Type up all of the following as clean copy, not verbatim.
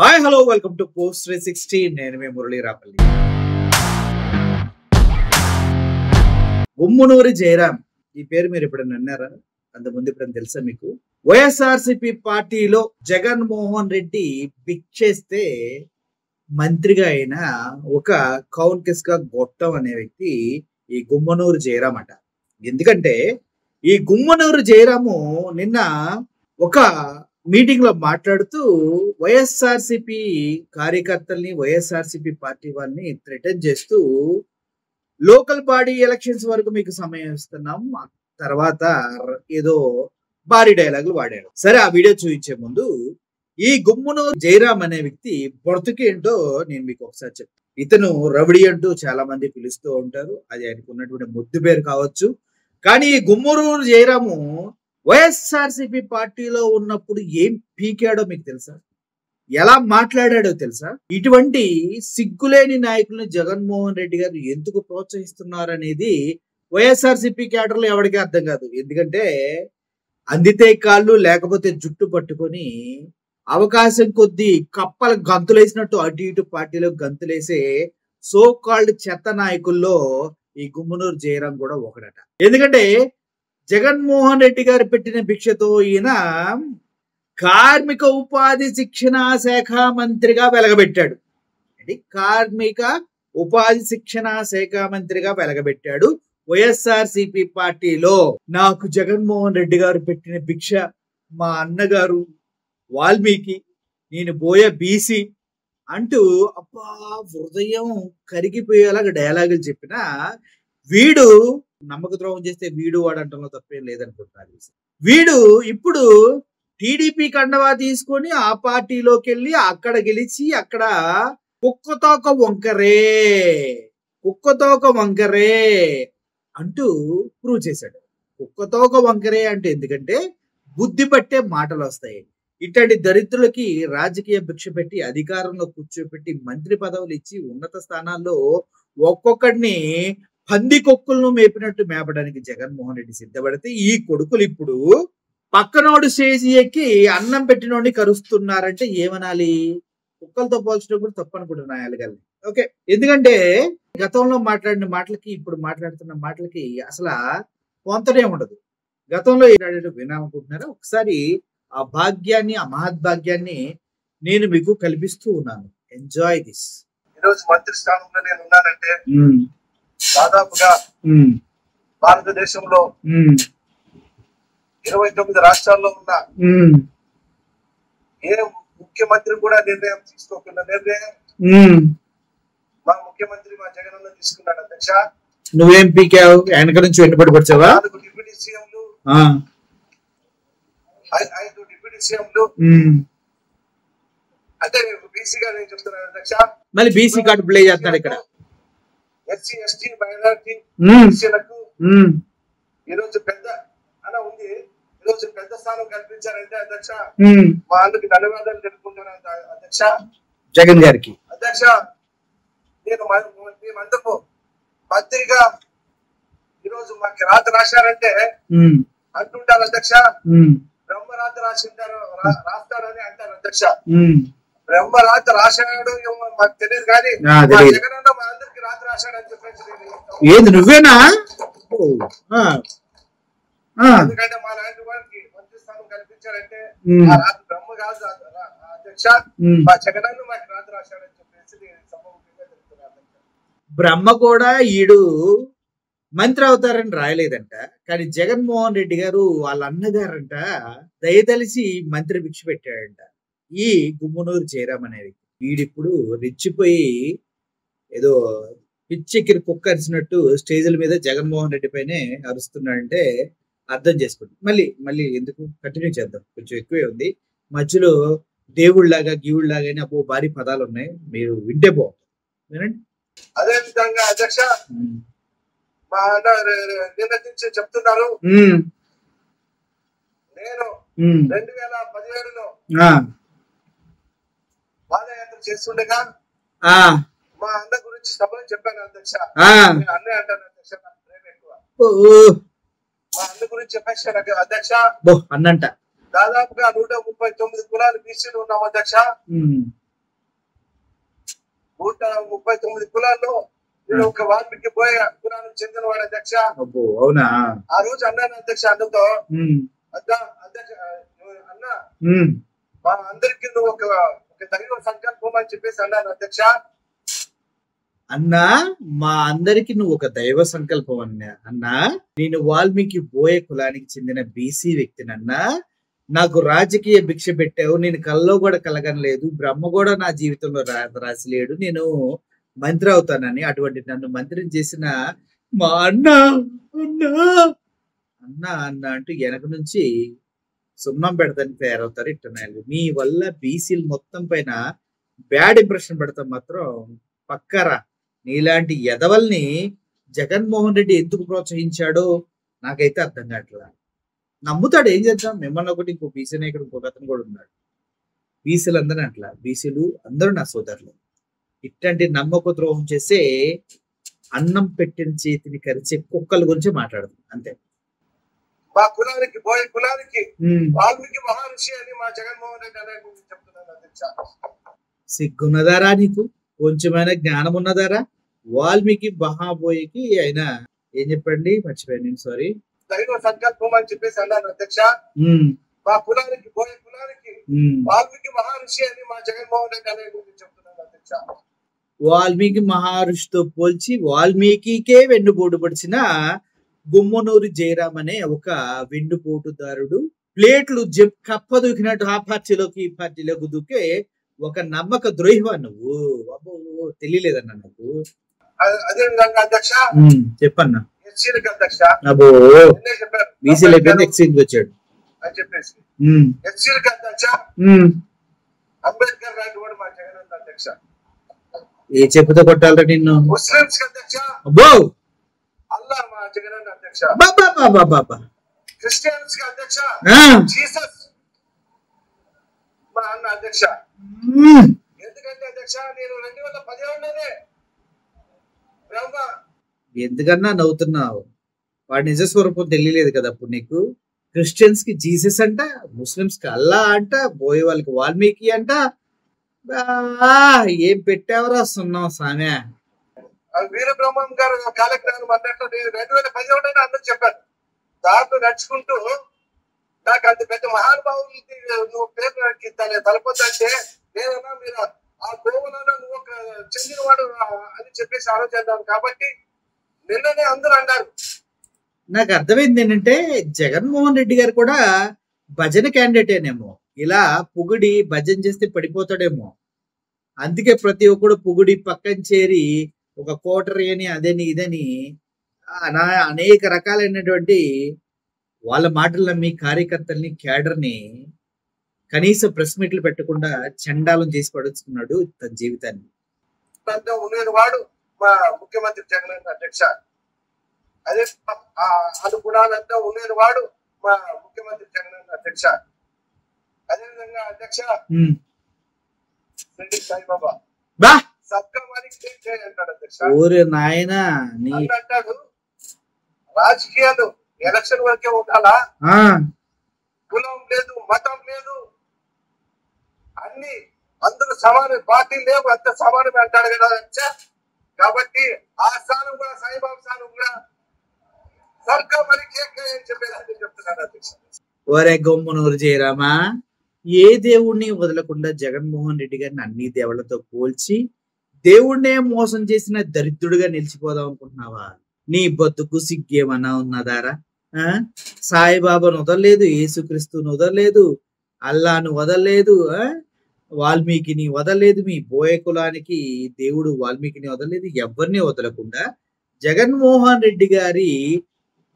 Hi hello welcome to post 360. నేను మీ మురళీ రాపల్లి. గుమ్మనూరి జయరాం ఈ పేరు మీరు ఎప్పుడైనా అన్నారా? అంతకుముందు ఎప్పుడైనా తెలుసా మీకు? వైఎస్ఆర్సిపి పార్టీలో జగన్మోహన్ రెడ్డి పిచ్చేస్తే మంత్రిగా అయిన ఒక కౌన్కిస్గా గొట్టం అనే వ్యక్తి ఈ గుమ్మనూరు జయరాం అట. ఎందుకంటే ఈ గుమ్మనూరు జయరాము నిన్న ఒక మీటింగ్ లో మాట్లాడుతూ వైఎస్ఆర్సిపి కార్యకర్తల్ని వైఎస్ఆర్సిపి పార్టీ వాళ్ళని థ్రెటన్ చేస్తూ లోకల్ బాడీ ఎలక్షన్స్ వరకు మీకు సమయం ఇస్తున్నాం, తర్వాత ఏదో భారీ డైలాగులు వాడాడు. సరే, ఆ వీడియో చూపించే ముందు ఈ గుమ్మనూరు జయరాం అనే వ్యక్తి బ్రతుకేంటో నేను మీకు ఒకసారి చెప్తాను. ఇతను రౌడీ అంటూ చాలా మంది పిలుస్తూ ఉంటారు, అది ఆయనకు ఉన్నటువంటి ముద్దు పేరు కావచ్చు. కానీ ఈ గుమ్మనూరు జయరాము వైఎస్ఆర్సిపి పార్టీలో ఉన్నప్పుడు ఏం పీకాడో మీకు తెలుసా? ఎలా మాట్లాడాడో తెలుసా? ఇటువంటి సిగ్గులేని నాయకుల్ని జగన్మోహన్ రెడ్డి గారు ఎందుకు ప్రోత్సహిస్తున్నారనేది వైఎస్ఆర్సిపి క్యాడర్లో ఎవరికీ అర్థం కాదు. ఎందుకంటే అందితే కాళ్ళు లేకపోతే జుట్టు పట్టుకొని అవకాశం కొద్దీ కప్పల గంతులేసినట్టు అటు ఇటు పార్టీలో గంతులేసే సో కాల్డ్ చెత్త నాయకుల్లో ఈ గుమ్మనూరు జయరాం కూడా ఒకడట. ఎందుకంటే జగన్మోహన్ రెడ్డి గారు పెట్టిన భిక్షతో ఈయన కార్మిక ఉపాధి శిక్షణ శాఖ మంత్రిగా వెలగబెట్టాడు. అంటే కార్మిక ఉపాధి శిక్షణ శాఖ మంత్రిగా వెలగబెట్టాడు వైఎస్ఆర్సిపి పార్టీలో. నాకు జగన్మోహన్ రెడ్డి గారు పెట్టిన భిక్ష మా అన్నగారు వాల్మీకి, నేను బోయ బీసీ అంటూ అబ్బా హృదయం కరిగిపోయేలాగా డైలాగులు చెప్పిన వీడు నమ్మక ద్రోహం చేస్తే వీడు వాడంటంలో తప్పేం లేదనుకుంటున్నారు. వీడు ఇప్పుడు టీడీపీ కండవా తీసుకొని ఆ పార్టీలోకి వెళ్ళి అక్కడ గెలిచి అక్కడ కుక్కతోక వంకరే అంటూ ప్రూవ్ చేశాడు. కుక్కతోక వంకరే అంటే ఎందుకంటే బుద్ధి పట్టే మాటలు వస్తాయి. ఇట్లాంటి దరిద్రులకి రాజకీయ భిక్ష పెట్టి అధికారంలో కూర్చోపెట్టి మంత్రి పదవులు ఇచ్చి ఉన్నత స్థానాల్లో ఒక్కొక్కడిని పంది కొక్కులను మేపినట్టు మేపడానికి జగన్మోహన్ రెడ్డి సిద్ధపడితే ఈ కొడుకులు ఇప్పుడు పక్కనోడు స్టేజ్ ఎక్కి అన్నం పెట్టినోడిని కరుస్తున్నారంటే ఏమనాలి? కుక్కలతో పోల్చినప్పుడు తప్పు అనుకుంటున్నాయి. ఓకే, ఎందుకంటే గతంలో మాట్లాడిన మాటలకి ఇప్పుడు మాట్లాడుతున్న మాటలకి అసలు పొంతనే ఉండదు. గతంలో వినాలనుకుంటున్నారా? ఒకసారి ఆ భాగ్యాన్ని, ఆ మహద్భాగ్యాన్ని నేను మీకు కల్పిస్తూ ఉన్నాను. Enjoy this. ఈరోజు మంత్రి స్థానంలో నేను ఉన్నానంటే దాదాపుగా భారతదేశంలో 29 రాష్ట్రాల్లో ఉన్న ఏ ముఖ్యమంత్రి కూడా నిర్ణయం తీసుకోకుండా నిర్ణయం మా ముఖ్యమంత్రి మా జగనన్న తీసుకున్నాడు. అధ్యక్ష, నువ్వేం పీకావు? వెనక నుంచి వెంటబడి వచ్చావా? 4 డిప్యూటీ సీఎంలు, 5 డిప్యూటీ సీఎంలు. అంటే బీసీగా నేను చెప్తున్నాను అధ్యక్ష. మళ్ళీ బీసీ కార్డు ప్లే చేస్తున్నాడు ఇక్కడ. ఎస్సీ ఎస్టీ మైనారిటీ బీసీలకు ఈరోజు పెద్ద అలా ఉంది. ఈరోజు పెద్ద స్థానం కల్పించారంటే అధ్యక్ష మా అందుకు ధన్యవాదాలు తెలుపుకుంటున్నాను అధ్యక్ష జగన్ గారికి. అధ్యక్ష, నేను మేమందరూ మంత్రిగా ఈరోజు మాకు రాత రాశారంటే అంటుంటారు అధ్యక్ష. బ్రహ్మరాత రాస్తాడని అంటారు అధ్యక్ష. బ్రహ్మరాత రాశాడు మాకు తెలియదు కానీ జగనన్న మా అందరికి రాత రాశాడు అని చెప్పేసి ఏంది నువ్వేనా? ఎందుకంటే మా లాంటి వారికి మంత్రి స్థానం కల్పించారంటే ఆ రాత బ్రహ్మ కాదు అధ్యక్ష, మా జగనన్న మాకు రాత రాశాడని చెప్పేసి సభముఖంగా చెప్తున్నాను. బ్రహ్మ కూడా ఈడు మంత్రి అవుతారని రాయలేదంట. కానీ జగన్మోహన్ రెడ్డి గారు వాళ్ళ అన్నగారంట దయతలిసి మంత్రి భిక్ష పెట్టాడంట ఈ గుమ్మనూరు జయరాం అనేది. వీడిప్పుడు రెచ్చిపోయి ఏదో పిచ్చెక్కిరి కుక్క అరిచినట్టు స్టేజ్ల మీద జగన్మోహన్ రెడ్డి పైనే అరుస్తున్నాడంటే అర్థం చేసుకోండి. మళ్ళీ ఎందుకు కంటిన్యూ చేద్దాం, కొంచెం ఎక్కువే ఉంది. మధ్యలో దేవుళ్ళలాగా గీవుళ్ళలాగా అబ్బో భారీ పదాలు ఉన్నాయి, మీరు వింటే బాగుంటుంది, వినండి. అదే విధంగా అధ్యక్ష మా అన్న నిర్ణయించి చెప్తున్నారు. నేను 2017లో పాదయాత్ర చేస్తుండగా మా అన్న గురించి సభలో చెప్పాను అధ్యక్ష. అన్నే అంటాను అధ్యక్ష, నాకు ప్రేమ ఎక్కువ. మా అన్న గురించి చెప్పేసాను అధ్యక్ష. అన్నంట దాదాపుగా 139 కులాలు బీసీలు ఉన్నాం అధ్యక్ష. 139 కులాల్లో నేను ఒక వాల్మీకి బోయ కులానికి చెందిన వాడు అధ్యక్ష. అవునా? ఆ రోజు అన్నాను అధ్యక్ష అన్నతో, అధ్యక్ష అన్న మా అందరికి నువ్వు ఒక దైవ సంకల్పం అని చెప్పేసి అన్నాను అధ్యక్ష. అన్నా మా అందరికి నువ్వు ఒక దైవ సంకల్పం అన్నా. నేను వాల్మీకి బోయ కులానికి చెందిన బీసీ వ్యక్తినన్నా. నాకు రాజకీయ భిక్ష పెట్టావు. నేను కల్లో కూడా కలగనలేదు. బ్రహ్మ కూడా నా జీవితంలో రాసిలేడు. నేను మంత్రి అవుతానని. అటువంటి నన్ను మంత్రిని చేసిన మా అన్న అన్నా అన్నా అన్న అంటూ వెనక నుంచి సున్నం పెడతానికి తయారవుతారు ఇట్టనాయలు. మీ వల్ల బీసీలు మొత్తం పైన బ్యాడ్ ఇంప్రెషన్ పెడతాం మాత్రం పక్కరా. నీలాంటి ఎదవల్ని జగన్మోహన్ రెడ్డి ఎందుకు ప్రోత్సహించాడో నాకైతే అర్థం కావట్లా. నమ్ముతాడు, ఏం చేద్దాం. మిమ్మల్ని ఒకటి ఇంకో బీసీ నాయకుడు ఇంకొక అతను కూడా ఉన్నాడు. బీసీలు అందరూ అట్లా, బీసీలు అందరూ నా సోదరులు. ఇట్లాంటి నమ్మక ద్రోహం చేసే అన్నం పెట్టిన చేతిని కరిచే కుక్కల గురించి మాట్లాడదు అంతే. మా కులానికి బోయ కులానికి వాల్మీకి మహర్షి అని మా జగన్మోహన్ రెడ్డి అనే చెప్తున్నాను అధ్యక్ష. సిగ్గున్నదారా నీకు? కొంచెమైనా జ్ఞానం ఉన్నదారా? వాల్మీకి మహాబోయకి ఆయన ఏం చెప్పండి, మర్చిపోయాను నేను, సారీ. దైవ సంకల్పం అని చెప్పేసి అన్నాను అధ్యక్ష. మా కులానికి బోయ కులానికి వాల్మీకి మహర్షి అని మా జగన్మోహన్ రెడ్డి అనే చెప్తున్నాను అధ్యక్ష. వాల్మీకి మహర్షితో పోల్చి వాల్మీకికే వెన్నుపోటు పడిచిన గుమ్మనూరు జయరాం అనే ఒక వెన్నుపోటుదారుడు ప్లేట్లు కప్పదూకినట్టు ఆ పార్టీలోకి ఈ పార్టీలోకి దూకే ఒక నమ్మక ద్రోహివా నువ్వు? అబ్బో తెలియలేదన్నా నాకు. అదే విధంగా అధ్యక్ష చెప్పన్నా. ఎస్సీలకు అధ్యక్ష అబ్బో బీసీలు అయిపోయింది, ఎక్సీకి వచ్చాడు అని చెప్పేసి ఎస్సీలకు అధ్యక్ష అంబేద్కర్ లాంటి వాడు మా జగన్ అధ్యక్ష. ఏ చెప్పుతో కొట్టాలరా నిన్ను? ముస్లింస్ అధ్యక్ష అబ్బో అల్లా మా జగన్ అధ్యక్ష. క్రిస్టియన్స్ కి అధ్యక్ష జీసస్ మా అన్న అధ్యక్ష. ఎందుకంటే అధ్యక్ష నేను 2017లోనే బ్రహ్మ. ఎందుకన్నా నవ్వుతున్నావు? వాడి నిజ స్వరూపం తెలియలేదు కదా అప్పుడు నీకు. క్రిస్టియన్స్ కి జీసస్ అంట, ముస్లింస్ కి అల్లా అంట, బోయే వాళ్ళకి వాల్మీకి అంట. ఏం పెట్టావరా సున్నాం సామె. వీరబ్రహ్మం గారు కాలజ్ఞానం అన్నట్టు నేను 2017లోనే అందరూ చెప్పాను. దాంట్లో నడుచుకుంటూ నాకు అంత పెద్ద మహానుభావులు నువ్వు పేరు తలపొద్దంటే నేనన్నా మీరు ఆ గోవులలో నువ్వు ఒక చెందినవాడు అని చెప్పేసి ఆలోచిద్దాం. కాబట్టి నిన్ననే అందరూ అన్నారు. నాకు అర్థమైంది ఏంటంటే జగన్మోహన్ రెడ్డి గారు కూడా భజన క్యాండిడేటేనేమో. ఇలా పొగిడి భజన చేస్తే పడిపోతాడేమో. అందుకే ప్రతి ఒక్కడు పొగిడి పక్కన చేరి ఒక కోటరీ అని అదని ఇదని అనేక రకాలైనటువంటి వాళ్ళ మాటలు నమ్మి కార్యకర్తల్ని క్యాడర్ని కనీస ప్రెస్ మీట్లు పెట్టకుండా చండాలం చేసి పడుచుకున్నాడు తన జీవితాన్ని. వాడు మా ముఖ్యమంత్రి జగన్ అధ్యక్ష. అదే అనుగుణాలంతా ఉండేది వాడు మా ముఖ్యమంత్రి జగన్ అధ్యక్ష. అదేవిధంగా అధ్యక్ష సాయిబాబా సబ్కా మాలిక్ అంటాడు అధ్యక్ష. అంటాడు రాజకీయాలు ఎలక్షన్ వరకే ఉండాలా, కులం లేదు మతం లేదు అన్ని అందరూ సమానం, పార్టీ లేవు అంత సమానమే అంటాడు కదా అధ్యక్ష. కాబట్టి ఆ స్థానం కూడా సాయిబాబా స్థానం కూడా సబ్కా మాలిక్ అని చెప్పేసి చెప్తున్నాడు అధ్యక్ష. ఒరే గొమ్మనూరు జయరామా, ఏ దేవుణ్ణి వదలకుండా జగన్మోహన్ రెడ్డి గారిని అన్ని దేవుళ్లతో పోల్చి దేవుణ్ణే మోసం చేసిన దరిద్రుడిగా నిలిచిపోదాం అనుకుంటున్నావా? నీ బతుకు సిగ్గేమన్నా ఉన్నదారా? సాయిబాబాను వదలలేదు, యేసుక్రీస్తుని వదలలేదు, అల్లాను వదలలేదు, వాల్మీకిని వదలలేదు, మీ బోయ కులానికి దేవుడు వాల్మీకిని వదలలేదు. ఎవరిని వదలకుండా జగన్మోహన్ రెడ్డి గారి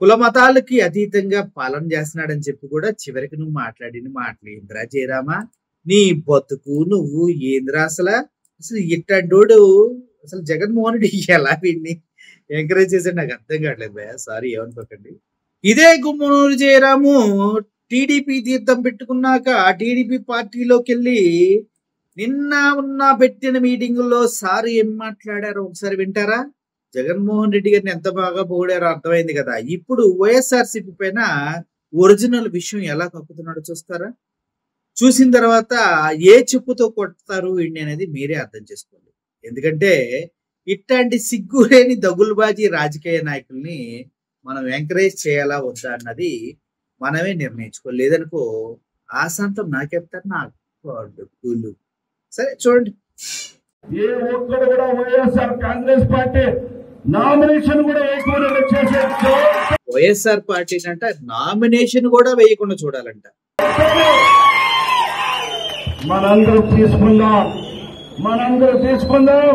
కుల మతాలకి అతీతంగా పాలన చేస్తున్నాడని చెప్పి కూడా చివరికి నువ్వు మాట్లాడిన మాటలు ఏంద్రా జయరామా? నీ బతుకు నువ్వు ఏంద్రా? అసలు ఇట్టంటోడు అసలు జగన్మోహన్ రెడ్డి ఎలా వీడిని ఎంకరేజ్ చేసాడు నాకు అర్థం కావట్లేదు భయ. సారీ, ఏమనుకోకండి. ఇదే గుమ్మనూరు జయరాము టీడీపీ తీర్థం పెట్టుకున్నాక టీడీపీ పార్టీలోకి వెళ్ళి నిన్న పెట్టిన మీటింగుల్లో సార్ ఏం మాట్లాడారో ఒకసారి వింటారా? జగన్మోహన్ రెడ్డి గారిని ఎంత బాగా పొగిడారో అర్థమైంది కదా. ఇప్పుడు వైఎస్ఆర్సీపీ పైన ఒరిజినల్ విషయం ఎలా కక్కుతున్నాడో చూస్తారా? చూసిన తర్వాత ఏ చెప్పుతో కొడతారు వీడిని అనేది మీరే అర్థం చేసుకోండి. ఎందుకంటే ఇట్లాంటి సిగ్గులేని దగులుబాజీ రాజకీయ నాయకుల్ని మనం ఎంకరేజ్ చేయాలా వద్దా అన్నది మనమే నిర్ణయించుకోలేదనుకో ఆశాంతం నాకెప్తారు నాకు. సరే చూడండి, ఏ ఒక్కడు కూడా వైఎస్ఆర్ కాంగ్రెస్ పార్టీ నామినేషన్ కూడా వేయకుండా చేసే వైఎస్ఆర్ పార్టీ అంట నామినేషన్ కూడా వేయకుండా చూడాలంట. మనందరూ తీసుకుందాం,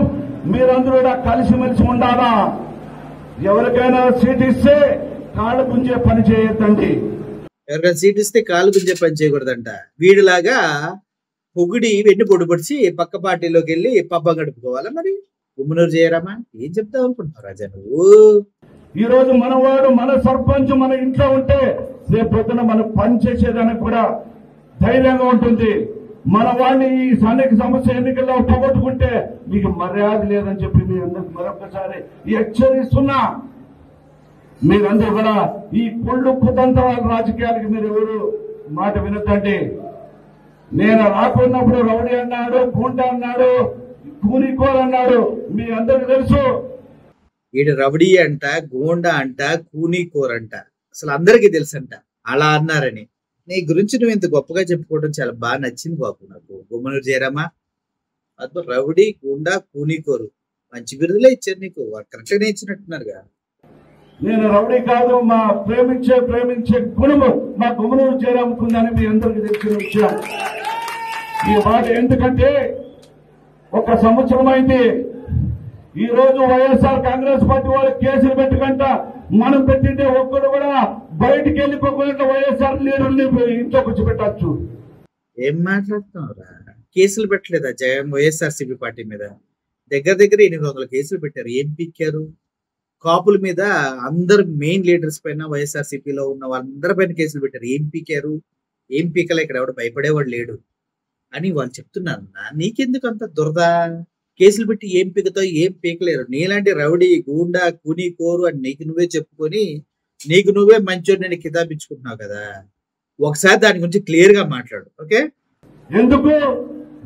మీరందరూ కూడా కలిసిమెలిసి ఉండాలా. ఎవరికైనా సీట్ ఇస్తే కాళ్ళు గుంజే పని చేయొద్దండి. ఎవరికైనా సీట్ ఇస్తే కాళ్ళు గుంజే పని చేయకూడదంట. వీడిలాగా పొగిడి వెన్ను పొడిపడిచి పక్క పార్టీలోకి వెళ్ళి పబ్బం గడుపుకోవాలా? మరి గుమ్మనూరు జయరామా ఏం చెప్తావు అనుకుంటున్నావు రాజా నువ్వు? ఈ రోజు మనవాడు మన సర్పంచ్ మన ఇంట్లో ఉంటే రేపు పొద్దున మనం పని చేసేదానికి కూడా ధైర్యంగా ఉంటుంది. మన వాడిని ఈ స్థానిక సమస్య ఎన్నికల్లో పోగొట్టుకుంటే మీకు మర్యాద లేదని చెప్పి మీ అందరికి మరొకసారి హెచ్చరిస్తున్నా. మీరందరూ కూడా ఈ కుళ్ళు కుతంత్రాల రాజకీయాలకి మీరు ఎవరు మాట వినొద్దండి. నేను రాకున్నప్పుడు రౌడీ అన్నాడు, గుంట అన్నాడు, కూనికోలు అన్నాడు, మీ అందరికి తెలుసు. ఈడు రౌడీ అంట, గూండా అంట, కూనీకోర్ అంట, అసలు అందరికీ తెలుసంట అలా అన్నారని. నీ గురించి నువ్వు ఇంత గొప్పగా చెప్పుకోవడం చాలా బాగా నచ్చింది బాబు నాకు. గుమ్మనూరు జయరామా అద్భుత రౌడీ, గుండా, కూనీకోరు మంచి బిరుదులే ఇచ్చారు నీకు, కరెక్ట్ గా ఇచ్చినట్టున్నారుగా. నేను రౌడీ కాదు, మా ప్రేమించే గుణం మా గుమ్మనూరు జయరామకుందని మీ అందరికి తెలిసిన విషయం. ఈ మాట ఎందుకంటే 1 సంవత్సరం అయింది. ఈ రోజు వైఎస్ఆర్ కాంగ్రెస్ పార్టీ వాళ్ళు కేసులు పెట్టుకుంట మనం పెట్టింటే ఒక్కడు కూడా బయటికి వెళ్ళిపోకుండా వైఎస్ఆర్ లీడర్ని ఇంట్లో కూర్చోబెట్టచ్చు. ఏం మాట్లాడుతున్నావురా? కేసులు పెట్టలేదా జగన్ వైఎస్ఆర్సీపీ పార్టీ మీద? దగ్గర 800 కేసులు పెట్టారు. ఏం పీకారు? కాపుల మీద అందరు మెయిన్ లీడర్స్ పైన వైఎస్ఆర్సీపీలో ఉన్న వాళ్ళందరి పైన కేసులు పెట్టారు. ఏం పీకారు? ఏం పీకలే. ఇక్కడ ఎవడు భయపడేవాడు లేడు అని వాళ్ళు చెప్తున్నారు. నీకెందుకు అంత దురద? కేసులు పెట్టి ఏం పీకుతావు? ఏం పీకలేరు. నీలాంటి రౌడీ, గూండా, కూని కోరు అని నీకు నువ్వే చెప్పుకొని నీకు నువ్వే మంచోడిని కితాబించుకుంటున్నావు కదా. ఒకసారి దాని గురించి క్లియర్ గా మాట్లాడు. ఓకే, ఎందుకు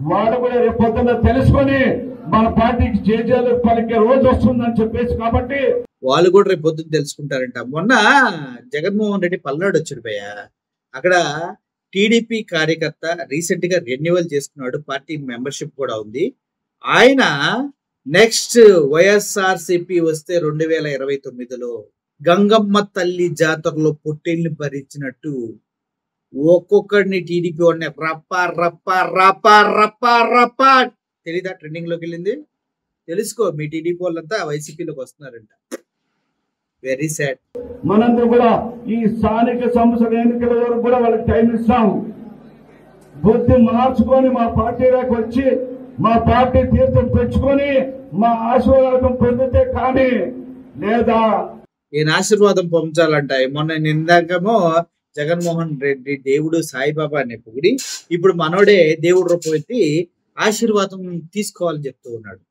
వాడు కూడా రేపు పొద్దున్న తెలుసుకొని మన పార్టీకి జేజేలు పలికే రోజు వస్తుందని చెప్పేసి కాబట్టి వాళ్ళు కూడా రేపు పొద్దున్న తెలుసుకుంటారంట. మొన్న జగన్మోహన్ రెడ్డి పల్నాడు వచ్చాడు భయ్య. అక్కడ టీడీపీ కార్యకర్త రీసెంట్ గా రెన్యువల్ చేసుకున్నాడు, పార్టీ మెంబర్షిప్ కూడా ఉంది. ఆయన నెక్స్ట్ వైఎస్ఆర్సీపీ వస్తే 2029లో గంగమ్మ తల్లి జాతరలో పొట్టేల్ని భరించినట్టు ఒక్కొక్కడిని టీడీపీ వాడిని రప్ప రప్ప రప్ప రప్ప రప్ప తెలీదా? ట్రెండింగ్ లోకి వెళ్ళింది. తెలుసుకో, మీ టీడీపీ వాళ్ళంతా వైసీపీలోకి వస్తున్నారంట. Very sad. మనందరూ కూడా ఈ స్థానిక సంస్థల ఎన్నికల వరకు కూడా వాళ్ళకి టైం ఇస్తాం. బుద్ధి మార్చుకొని మా పార్టీలోకి వచ్చి మా పార్టీ తీర్థం పెంచుకొని మా ఆశీర్వాదం పొందితే కానీ లేదా ఈయన ఆశీర్వాదం పొందాలంట. మొన్న నిందాకమో జగన్మోహన్ రెడ్డి దేవుడు సాయిబాబా అనే పొగిడి ఇప్పుడు మనోడే దేవుడు రూపం ఎత్తి ఆశీర్వాదం తీసుకోవాలని చెప్తూ ఉన్నాడు.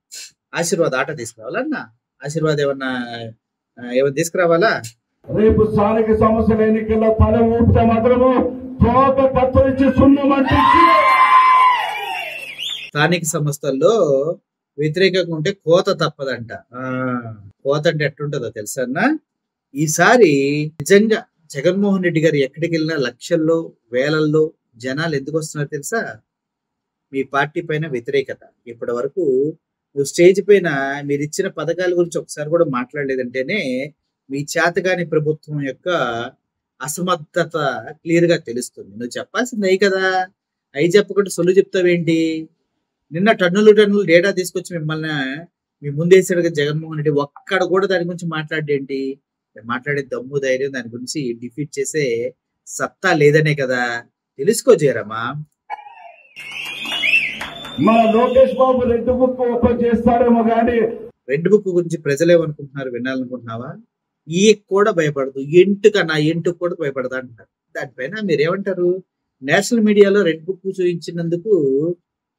ఆశీర్వాదం ఆట తీసుకురావాలన్నా? ఆశీర్వాదం ఏమన్నా తీసుకురావాలా? రేపు స్థానిక సమస్యల ఎన్నికల్లో తల ఊపితే మాత్రము తోక కత్తిరించి సున్నమంటే స్థానిక సంస్థల్లో వ్యతిరేకంగా ఉంటే కోత తప్పదంట. కోత అంటే ఎట్టుంటుందో తెలుసా అన్న? ఈసారి నిజంగా జగన్మోహన్ రెడ్డి గారు ఎక్కడికి వెళ్ళినా లక్షల్లో వేలల్లో జనాలు ఎందుకు వస్తున్నారో తెలుసా? మీ పార్టీ పైన వ్యతిరేకత. ఇప్పటి వరకు నువ్వు స్టేజ్ పైన మీరు ఇచ్చిన పథకాల గురించి ఒకసారి కూడా మాట్లాడలేదంటేనే మీ చేతగాని ప్రభుత్వం యొక్క అసమర్థత క్లియర్ గా తెలుస్తుంది. నువ్వు చెప్పాల్సింది అయ్యి కదా, అవి చెప్పకుండా సొల్లు చెప్తావేంటి? నిన్న టన్నులు డేటా తీసుకొచ్చి మిమ్మల్ని మీ ముందేసాడు జగన్మోహన్ రెడ్డి. ఒక్కడ కూడా దాని గురించి మాట్లాడేంటి? మాట్లాడే దమ్ము ధైర్యం దాని గురించి డిఫీట్ చేసే సత్తా లేదనే కదా. తెలుసుకో జయరామా. మన Lokesh Babu red book open చేస్తారేమో కానీ రెడ్ బుక్ గురించి ప్రజలు ఏమనుకుంటున్నారు వినాలనుకుంటున్నావా? ఈ కూడా భయపడదు, నా ఎంటుకు కూడా భయపడదా అంటున్నారు. దానిపైన మీరేమంటారు? నేషనల్ మీడియాలో రెడ్ బుక్ చూపించినందుకు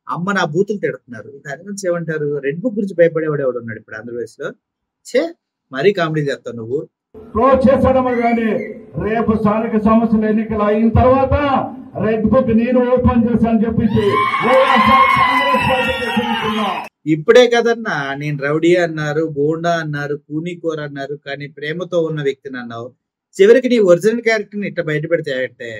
అమ్మ నా బూతులు తిడుతున్నారు. దాని గురించి ఏమంటారు? రెడ్ బుక్ గురించి భయపడేవాడు ఎవడు ఉన్నాడు ఇప్పుడు ఆంధ్రప్రదేశ్ లో? మరీ కామెడీ చేస్తావు నువ్వు. క్లోజ్ చేస్తాడేమో కానీ రేపు స్థానిక సంస్థల ఎన్నికలు అయిన తర్వాత రెడ్ బుక్ నేను ఓపెన్ చేశాను చెప్పేసి వైఎస్ఆర్ కాంగ్రెస్ ఇప్పుడే కదన్నా నేను రౌడీ అన్నారు, గోండా అన్నారు, కూనీకోర అన్నారు, కానీ ప్రేమతో ఉన్న వ్యక్తిని అన్నావు. చివరికి నీ ఒరిజినల్ క్యారెక్టర్ ని ఇట్లా బయట పెడితే అంటే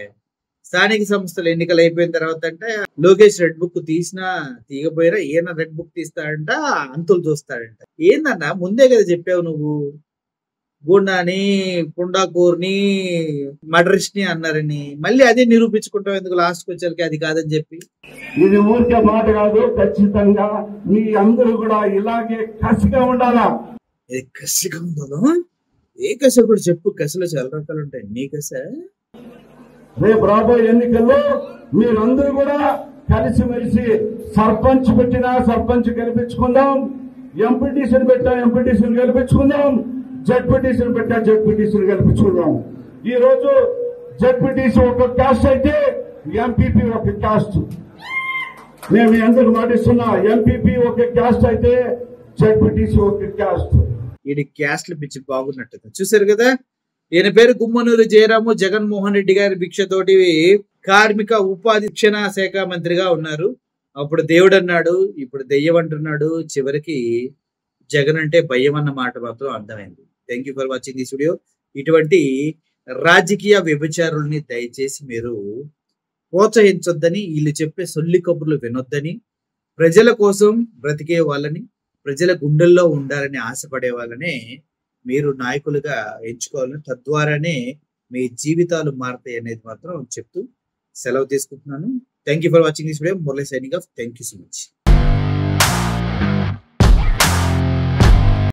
స్థానిక సంస్థలు ఎన్నికలు అయిపోయిన తర్వాత అంటే లోకేష్ రెడ్ బుక్ తీసినా తీయకపోయినా ఈయన రెడ్ బుక్ తీస్తాడంట, అంతులు చూస్తాడంట. ఏందన్నా ముందే కదా చెప్పావు నువ్వు గూండాని, పుండాకూర్ని, మర్డరిస్ట్ ని అన్నారని. మళ్ళీ అదే నిరూపించుకుంటావు ఎందుకు లాస్ట్ వచ్చేసరికి అది కాదని చెప్పి? ఇది ఊరికే మాట కాదు, ఖచ్చితంగా మీ అందరూ కూడా ఇలాగే కసిగా ఉండాలా. కసిగా ఉండాలా? ఏ కస కూడా చెప్పు. కసలో చాలా రకాలు ఉంటాయి. నీ కస రేపు రాబోయే ఎన్నికల్లో మీరందరూ కూడా కలిసిమెలిసి సర్పంచ్ పెట్టినా సర్పంచ్ గెలిపించుకుందాం, ఎంపీటీసీని పెట్టినా ఎంపీటీసీని గెలిపించుకుందాం, జడ్పీటీసీని పెట్టినా జడ్పీటీసీని గెలిపించుకుందాం. ఈ రోజు జడ్పీటీసీ ఒక క్యాస్ట్ అయితే ఎంపీపీ ఒక క్యాస్ట్. మేము ఎందుకు మాటిస్తున్నా, ఎంపీపీ ఒక క్యాస్ట్ అయితే జడ్పీటీసీ ఒక క్యాస్ట్. ఇది క్యాస్ట్లు పిచ్చి బాగున్నట్టు చూసారు కదా. ఈయన పేరు గుమ్మనూరు జయరాము. జగన్మోహన్ రెడ్డి గారి భిక్షతోటి కార్మిక ఉపాధి శిక్షణ శాఖ మంత్రిగా ఉన్నారు. అప్పుడు దేవుడు అన్నాడు, ఇప్పుడు దెయ్యం అంటున్నాడు. చివరికి జగన్ అంటే భయం అన్న మాట మాత్రం అర్థమైంది. Thank you for watching this video. ఇటువంటి రాజకీయ వ్యభిచారుల్ని దయచేసి మీరు ప్రోత్సహించొద్దని, వీళ్ళు చెప్పే సొల్లి కబుర్లు వినొద్దని, ప్రజల కోసం బ్రతికే వాళ్ళని, ప్రజల గుండెల్లో ఉండాలని ఆశపడే వాళ్ళనే మీరు నాయకులుగా ఎంచుకోవాలని, తద్వారానే మీ జీవితాలు మారుతాయి అనేది మాత్రం చెప్తూ సెలవు తీసుకుంటున్నాను. Thank you for watching this video. Murali signing off. Thank you so much.